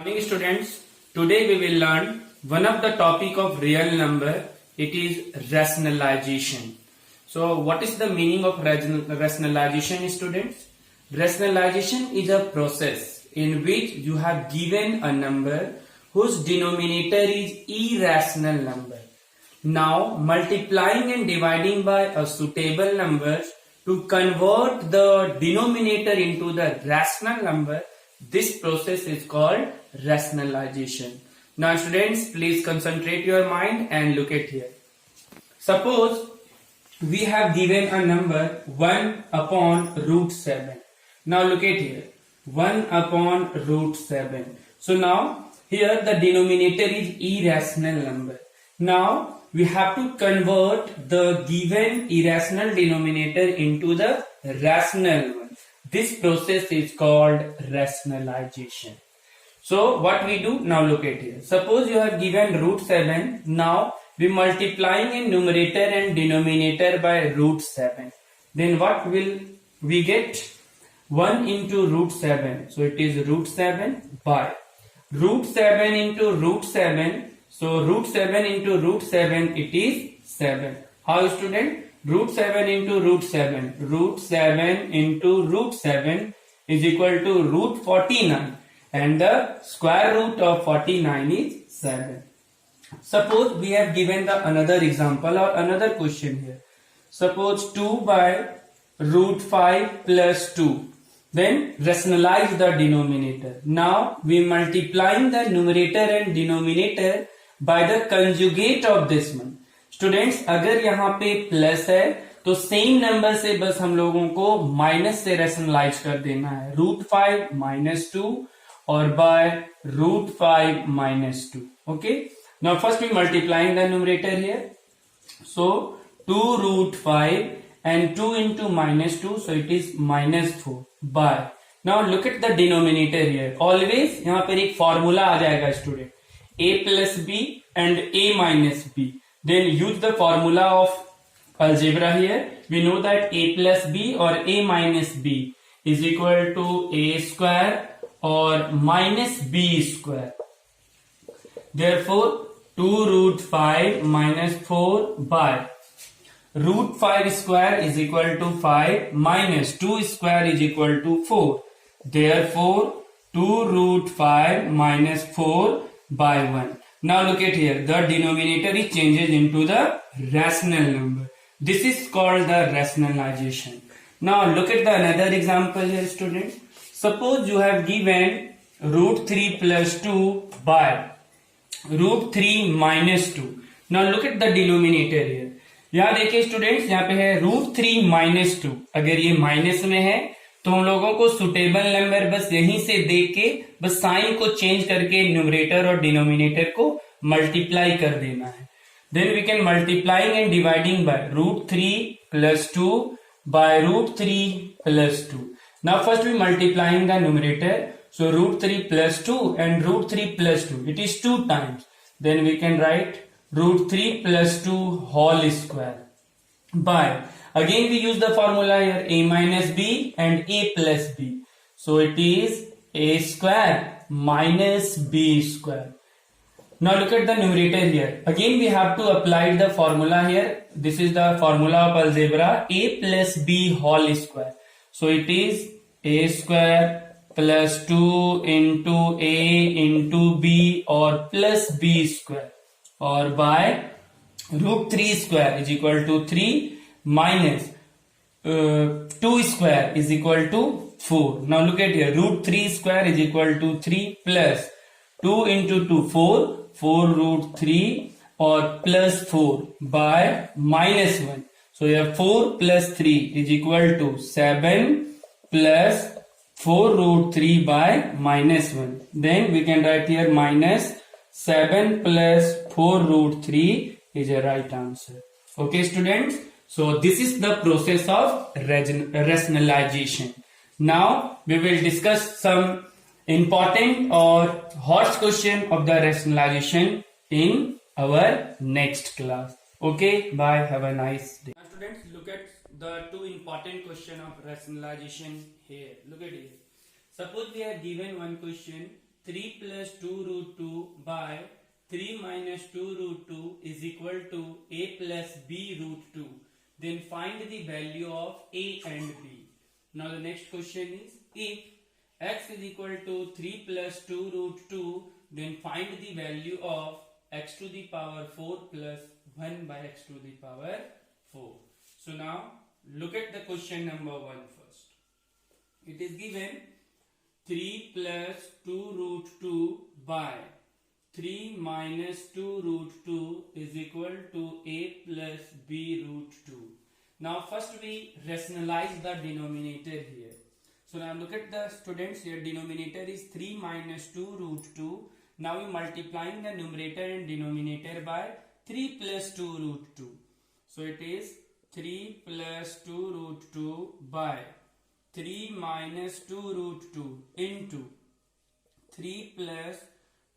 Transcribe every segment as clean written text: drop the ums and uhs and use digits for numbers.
Morning students, today we will learn one of the topic of real number. It is rationalization. So what is the meaning of rationalization, students? Rationalization is a process in which you have given a number whose denominator is irrational number. Now multiplying and dividing by a suitable number to convert the denominator into the rational number, this process is called rationalization. Now students, please concentrate your mind and look at here. Suppose we have given a number 1 upon root 7. Now look at here, 1 upon root 7. So now here the denominator is irrational number. Now we have to convert the given irrational denominator into the rational one. This process is called rationalization. So what we do, now look at here. Suppose you have given root 7. Now we multiplying in numerator and denominator by root 7. Then what will we get? 1 into root 7. So it is root 7 by root 7 into root 7. So root 7 into root 7, it is 7. How, student? Root 7 into root 7. Root 7 into root 7 is equal to root 49. And the square root of 49 is 7. Suppose we have given the another example or another question here. Suppose 2 by root 5 plus 2. Then rationalize the denominator. Now we multiplying the numerator and denominator by the conjugate of this one. Students, अगर यहाँ पे plus है तो same number से बस हम लोगों को माइनस से रेशनलाइज कर देना है. रूट 5 माइनस 2 और by root 5 minus 2. Okay, now first we multiplying the numerator here. So 2 root 5 and 2 into minus 2, so it is minus 4 by. Now look at the denominator here. Always यहाँ पर एक formula आ जाएगा student, a plus b and a minus b. Then use the formula of algebra here. We know that a plus b or a minus b is equal to a square or minus b square. Therefore 2 root 5 minus 4 by root 5 square is equal to 5 minus 2 square is equal to 4. Therefore 2 root 5 minus 4 by 1. Now look at here, the denominator is changes into the rational number. This is called the rationalization. Now look at the another example here, students. Suppose you have given root 3 plus 2 by root 3 minus 2. Now look at the denominator here. यहाँ देखिए students, यहाँ पे है root 3 minus 2. अगर ये minus में है तो हम लोगों को सुटेबल नंबर बस यहीं से देख के बस साइन को चेंज करके न्यूमरेटर और डिनोमिनेटर को मल्टीप्लाई कर देना है. Then we can multiplying and dividing by root 3 plus 2 by root 3 plus 2. Now first we multiplying the numerator. So root 3 plus 2 and root 3 plus 2, it is 2 times. Then we can write root 3 plus 2 whole square by, again we use the formula here, a minus b and a plus b. So it is a square minus b square. Now look at the numerator here. Again we have to apply the formula here. This is the formula of algebra, a plus b whole square. So it is a square plus 2 into a into b or plus b square, or by root 3 square is equal to 3 minus 2 square is equal to 4. Now look at here, root 3 square is equal to 3 plus 2 into 2 4 root 3 or plus 4 by minus 1. So here 4 plus 3 is equal to 7 plus 4 root 3 by minus 1. Then we can write here minus 7 plus 4 root 3 is a right answer. Okay students, so this is the process of rationalization. Now we will discuss some important or hot question of the rationalization in our next class. Okay, bye, have a nice day. Now students, look at the two important question of rationalization here. Look at it. Suppose we have given one question 3 plus 2 root 2 by 3 minus 2 root 2 is equal to a plus b root 2. Then find the value of a and b. Now the next question is, if x is equal to 3 plus 2 root 2, then find the value of x to the power 4 plus 1 by x to the power 4. So now look at the question number 1 first. It is given 3 plus 2 root 2 by 3 minus 2 root 2 is equal to a plus b root 2. Now first we rationalize the denominator here. So now look at the students here, denominator is 3 minus 2 root 2. Now we multiplying the numerator and denominator by 3 plus 2 root 2. So it is 3 plus 2 root 2 by 3 minus 2 root 2 into 3 plus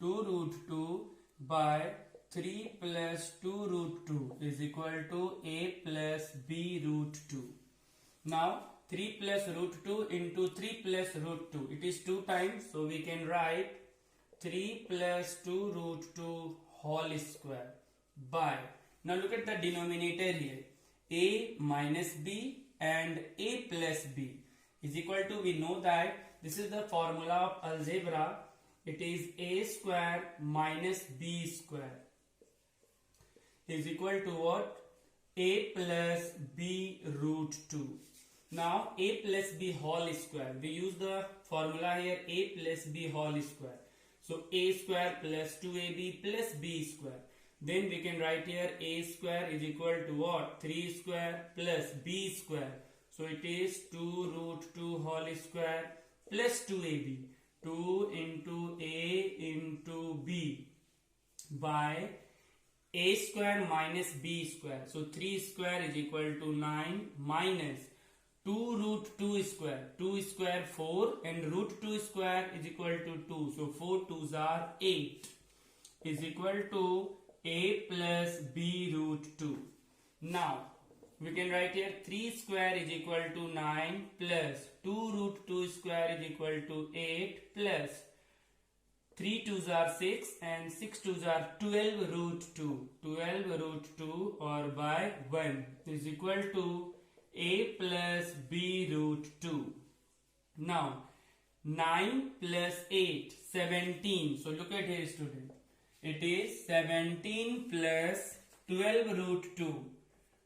2 root 2 by 3 plus 2 root 2 is equal to a plus b root 2. Now 3 plus root 2 into 3 plus root 2. It is 2 times. So we can write 3 plus 2 root 2 whole square by. Now look at the denominator here. A minus b and a plus b is equal to, we know that this is the formula of algebra. It is a square minus b square is equal to what? A plus b root 2. Now a plus b whole square. We use the formula here, a plus b whole square. So a square plus 2ab plus b square. Then we can write here a square is equal to what? 3 square plus b square. So it is 2 root 2 whole square plus 2ab. 2 into a into b by a square minus b square. So 3 square is equal to 9 minus 2 root 2 square. 2 square 4 and root 2 square is equal to 2. So 4 2s are 8 is equal to a plus b root 2. Now we can write here 3 square is equal to 9 plus 2 root 2 square is equal to 8 plus 3 2s are 6 and 6 2s are 12 root 2. 12 root 2 or by 1 is equal to a plus b root 2. Now 9 plus 8, 17. So look at here student. It is 17 plus 12 root 2.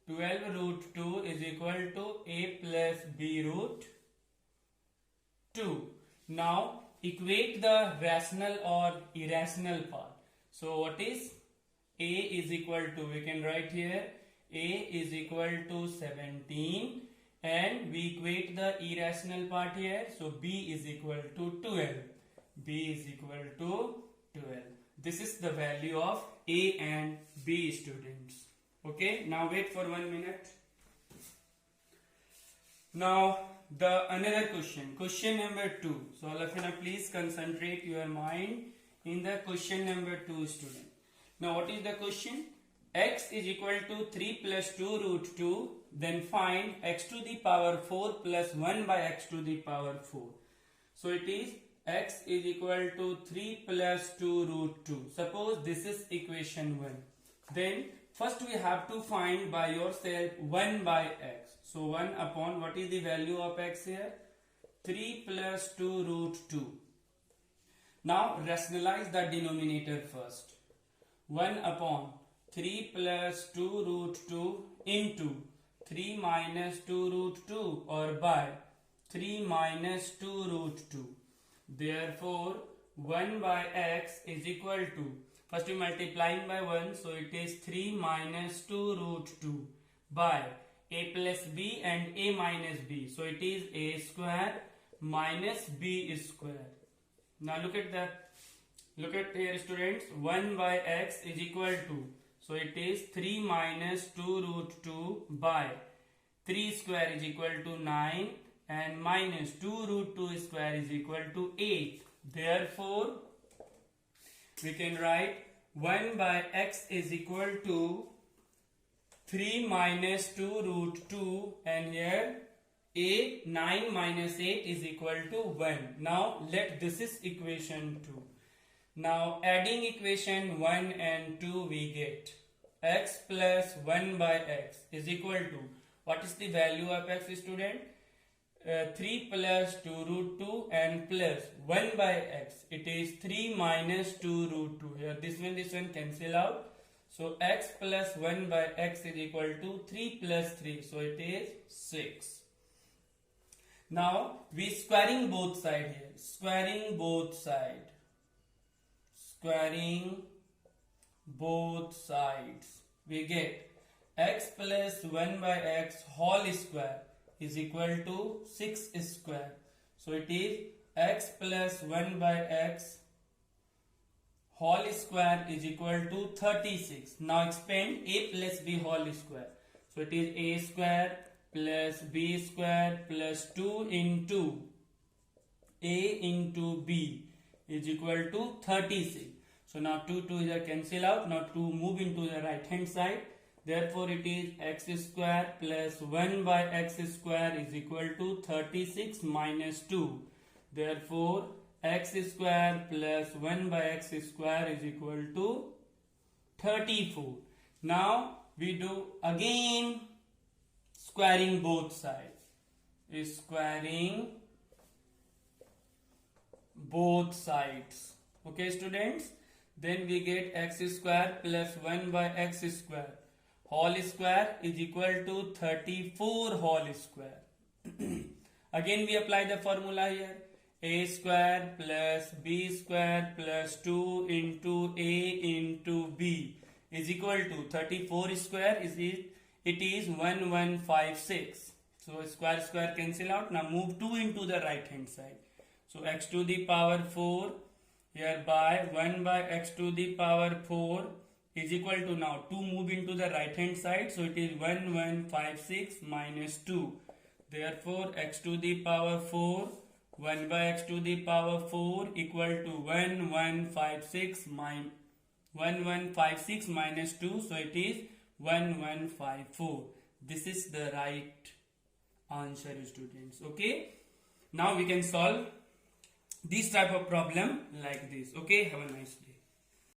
12 root 2 is equal to a plus b root 2. Now equate the rational or irrational part. So what is a is equal to, we can write here a is equal to 17 and we equate the irrational part here. So b is equal to 12. b is equal to 12. This is the value of a and b students. Okay, now wait for 1 minute. Now the another question number 2. So all of you now please concentrate your mind in the question number 2 student. Now what is the question? X is equal to 3 plus 2 root 2, then find x to the power 4 plus 1 by x to the power 4. So it is x is equal to 3 plus 2 root 2. Suppose this is equation 1. Then first we have to find by yourself 1 by x. So 1 upon, what is the value of x here? 3 plus 2 root 2. Now rationalize the denominator first. 1 upon 3 plus 2 root 2 into 3 minus 2 root 2 or by 3 minus 2 root 2. Therefore 1 by x is equal to, first we multiplying by 1, so it is 3 minus 2 root 2 by a plus b and a minus b. So it is a square minus b square. Now look at here students, 1 by x is equal to, so it is 3 minus 2 root 2 by 3 square is equal to 9 and minus 2 root 2 square is equal to 8. Therefore we can write 1 by x is equal to 3 minus 2 root 2 and here 9 minus 8 is equal to 1. Now let this is equation 2. Now adding equation 1 and 2 we get x plus 1 by x is equal to, what is the value of x, student? 3 plus 2 root 2 and plus 1 by x. It is 3 minus 2 root 2. Here this one cancel out. So x plus 1 by x is equal to 3 plus 3. So it is 6. Now we squaring both side here. Squaring both side. Squaring both sides. We get x plus 1 by x whole square is equal to 6 square. So it is x plus 1 by x whole square is equal to 36. Now expand a plus b whole square. So it is a square plus b square plus 2 into a into b is equal to 36. So now 2 here cancel out. Now 2 move into the right hand side. Therefore it is x square plus 1 by x square is equal to 36 minus 2. Therefore x square plus 1 by x square is equal to 34. Now we do again squaring both sides. Squaring both sides. Okay students. Then we get x square plus 1 by x square whole square is equal to 34 whole square. Again we apply the formula here. A square plus b square plus 2 into a into b is equal to 34 square is it is 1156. So square square cancel out. Now move 2 into the right hand side. So x to the power 4 hereby 1 by x to the power 4 is equal to, now 2 move into the right hand side. So it is 1156 minus 2. Therefore x to the power 4 1 by x to the power 4 equal to 1156 minus 2. So it is 1154. This is the right answer, students. Okay. Now we can solve this type of problem like this. Okay. Have a nice day.